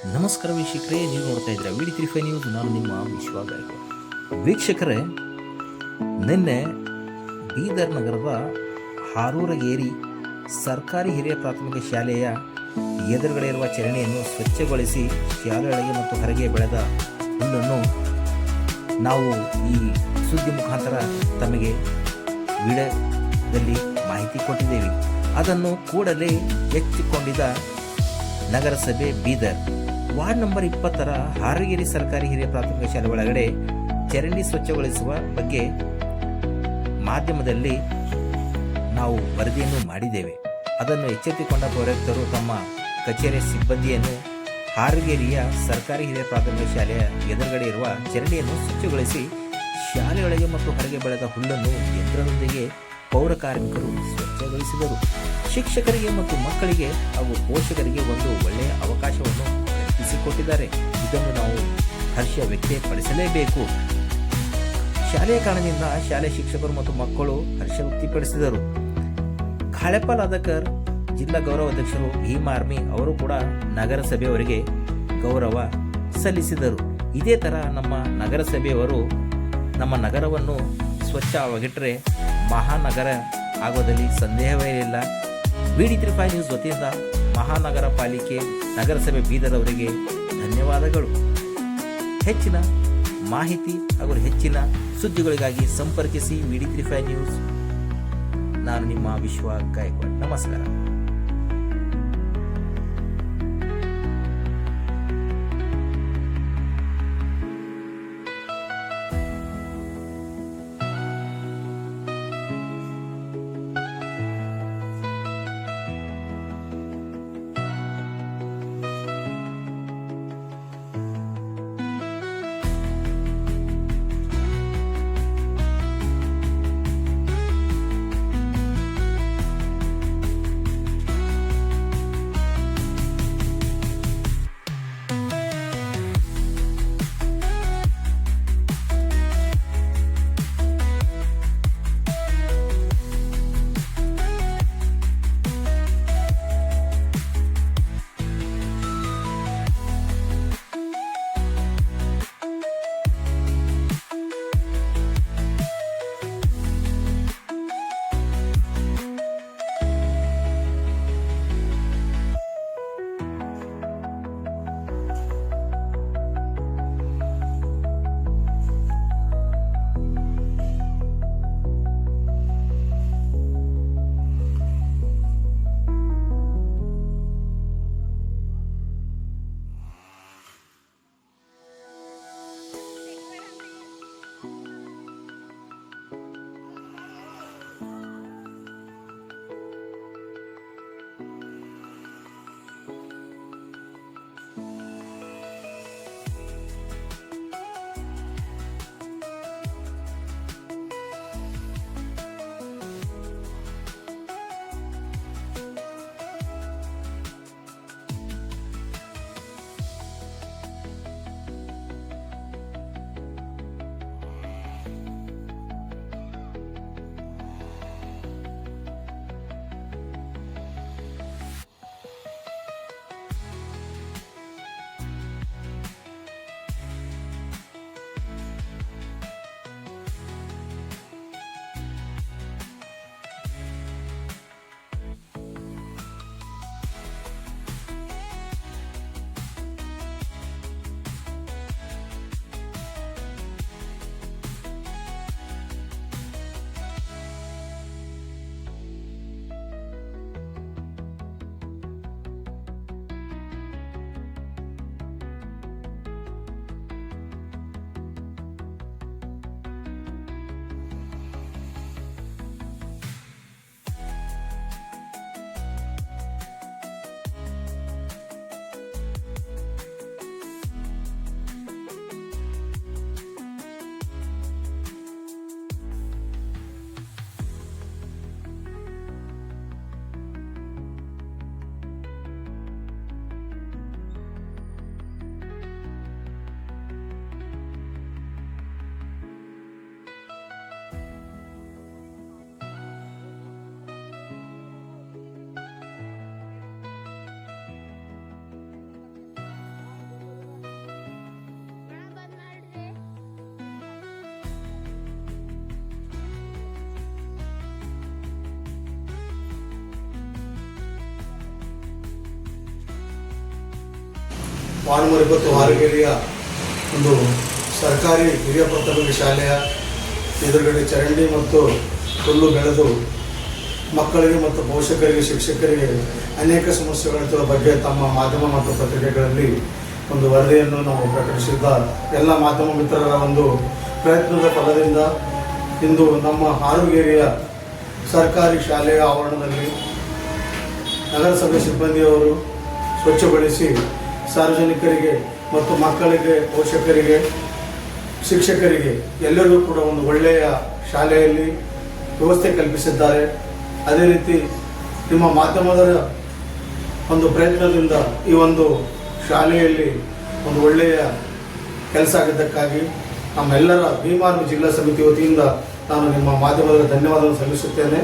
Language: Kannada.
ನಮಸ್ಕಾರ ವೀಕ್ಷಕರೇ, ನೀವು ನೋಡ್ತಾ ಇದ್ದೀರಾ VD35 ನ್ಯೂಸ್. ನಾನು ನಿಮ್ಮ ವಿಶ್ವ ಗಾಯಕವಾಡ್. ವೀಕ್ಷಕರೇ, ನಿನ್ನೆ ಬೀದರ್ ನಗರದ ಹಾರೂರಗೇರಿ ಸರ್ಕಾರಿ ಹಿರಿಯ ಪ್ರಾಥಮಿಕ ಶಾಲೆಯ ಎದುರುಗಡೆ ಇರುವ ಚರಂಡಿಯನ್ನು ಸ್ವಚ್ಛಗೊಳಿಸಿ ಶಾಲೆಯೊಳಗೆ ಮತ್ತು ಹೊರಗೆ ಬೆಳೆದ ಹುಲ್ಲನ್ನು ನಾವು ಈ ಸುದ್ದಿ ಮುಖಾಂತರ ತಮಗೆ ವಿಡಿಯೋದಲ್ಲಿ ಮಾಹಿತಿ ಕೊಟ್ಟಿದ್ದೇವೆ. ಅದನ್ನು ಕೂಡಲೇ ಎಚ್ಚಿಕೊಂಡಿದ್ದ ನಗರಸಭೆ ಬೀದರ್ ವಾರ್ಡ್ ನಂಬರ್ 20ರ ಹಾರೂರಗೇರಿ ಸರ್ಕಾರಿ ಹಿರಿಯ ಪ್ರಾಥಮಿಕ ಶಾಲೆ ಒಳಗಡೆ ಚರಂಡಿ ಸ್ವಚ್ಛಗೊಳಿಸುವ ಬಗ್ಗೆ ಮಾಧ್ಯಮದಲ್ಲಿ ನಾವು ವರದಿಯನ್ನು ಮಾಡಿದ್ದೇವೆ. ಅದನ್ನು ಎಚ್ಚೆತ್ತುಕೊಂಡ ಪೌರಾಯುಕ್ತರು ತಮ್ಮ ಕಚೇರಿಯ ಸಿಬ್ಬಂದಿಯನ್ನು ಹಾರೂರಗೇರಿಯ ಸರ್ಕಾರಿ ಹಿರಿಯ ಪ್ರಾಥಮಿಕ ಶಾಲೆಯ ಎದುರುಗಡೆ ಇರುವ ಚರಂಡಿಯನ್ನು ಸ್ವಚ್ಛಗೊಳಿಸಿ ಶಾಲೆಯೊಳಗೆ ಮತ್ತು ಹೊರಗೆ ಬೆಳೆದ ಹುಲ್ಲನ್ನು ಯಂತ್ರದೊಂದಿಗೆ ಪೌರ ಕಾರ್ಮಿಕರು ಸ್ವಚ್ಛಗೊಳಿಸಿದರು. ಶಿಕ್ಷಕರಿಗೆ ಮತ್ತು ಮಕ್ಕಳಿಗೆ ಹಾಗೂ ಪೋಷಕರಿಗೆ ಒಂದು ಒಳ್ಳೆಯ ಅವಕಾಶವನ್ನು ಕಲ್ಪಿಸಿಕೊಟ್ಟಿದ್ದಾರೆ. ಇದನ್ನು ನಾವು ಹರ್ಷ ವ್ಯಕ್ತಪಡಿಸಲೇಬೇಕು. ಶಾಲೆಯ ಕಾರಣದಿಂದ ಶಾಲೆ ಶಿಕ್ಷಕರು ಮತ್ತು ಮಕ್ಕಳು ಹರ್ಷ ವ್ಯಕ್ತಪಡಿಸಿದರು. ಖಾಳೆಪಾಲ್ ಅದಾಕರ್ ಜಿಲ್ಲಾ ಗೌರವ ಅಧ್ಯಕ್ಷರು ಭೀಮ್ ಆರ್ಮಿ ಅವರು ಕೂಡ ನಗರಸಭೆಯವರಿಗೆ ಗೌರವ ಸಲ್ಲಿಸಿದರು. ಇದೇ ಥರ ನಮ್ಮ ನಗರಸಭೆಯವರು ನಮ್ಮ ನಗರವನ್ನು ಸ್ವಚ್ಛವಾಗಿಟ್ಟರೆ ಮಹಾನಗರ ಆಗೋದಲ್ಲಿ ಸಂದೇಹವೇ ಇಲ್ಲ. VD35 ನ್ಯೂಸ್ ವತಿಯಿಂದ ಮಹಾನಗರ ಪಾಲಿಕೆ ನಗರಸಭೆ ಬೀದರ್ ಅವರಿಗೆ ಧನ್ಯವಾದಗಳು. ಹೆಚ್ಚಿನ ಮಾಹಿತಿ ಹಾಗೂ ಹೆಚ್ಚಿನ ಸುದ್ದಿಗಳಿಗಾಗಿ ಸಂಪರ್ಕಿಸಿ VD35 ನ್ಯೂಸ್. ನಾನು ನಿಮ್ಮ ವಿಶ್ವ ಗಾಯಕವಾಡ್. ನಮಸ್ಕಾರ. ವಾನಮರಿಪತ್ತು ಹಾರಗೇರಿಯ ಒಂದು ಸರ್ಕಾರಿ ಹಿರಿಯ ಪ್ರಾಥಮಿಕ ಶಾಲೆಯ ಎದುರುಗಡೆ ಚರಂಡಿ ಮತ್ತು ಹುಲ್ಲು ಬೆಳೆದು ಮಕ್ಕಳಿಗೆ ಮತ್ತು ಪೋಷಕರಿಗೆ ಶಿಕ್ಷಕರಿಗೆ ಅನೇಕ ಸಮಸ್ಯೆಗಳ ಬಗ್ಗೆ ತಮ್ಮ ಮಾಧ್ಯಮ ಮತ್ತು ಪತ್ರಿಕೆಗಳಲ್ಲಿ ಒಂದು ವರದಿಯನ್ನು ನಾವು ಪ್ರಕಟಿಸಿದ್ದ ಎಲ್ಲ ಮಾಧ್ಯಮ ಮಿತ್ರರ ಒಂದು ಪ್ರಯತ್ನದ ಫಲದಿಂದ ಇಂದು ನಮ್ಮ ಹಾರಗೇರಿಯ ಸರ್ಕಾರಿ ಶಾಲೆಯ ಆವರಣದಲ್ಲಿ ನಗರಸಭೆ ಸಿಬ್ಬಂದಿಯವರು ಸ್ವಚ್ಛಗೊಳಿಸಿ ಸಾರ್ವಜನಿಕರಿಗೆ ಮತ್ತು ಮಕ್ಕಳಿಗೆ ಪೋಷಕರಿಗೆ ಶಿಕ್ಷಕರಿಗೆ ಎಲ್ಲರಿಗೂ ಕೂಡ ಒಂದು ಒಳ್ಳೆಯ ಶಾಲೆಯಲ್ಲಿ ವ್ಯವಸ್ಥೆ ಕಲ್ಪಿಸಿದ್ದಾರೆ. ಅದೇ ರೀತಿ ನಿಮ್ಮ ಮಾಧ್ಯಮದ ಒಂದು ಪ್ರಯತ್ನದಿಂದ ಈ ಒಂದು ಶಾಲೆಯಲ್ಲಿ ಒಂದು ಒಳ್ಳೆಯ ಕೆಲಸ ಆಗಿದ್ದಕ್ಕಾಗಿ ನಮ್ಮೆಲ್ಲರ ಭೀಮಾರ್ಮಿ ಜಿಲ್ಲಾ ಸಮಿತಿ ವತಿಯಿಂದ ನಾನು ನಿಮ್ಮ ಮಾಧ್ಯಮದ ಧನ್ಯವಾದವನ್ನು ಸಲ್ಲಿಸುತ್ತೇನೆ.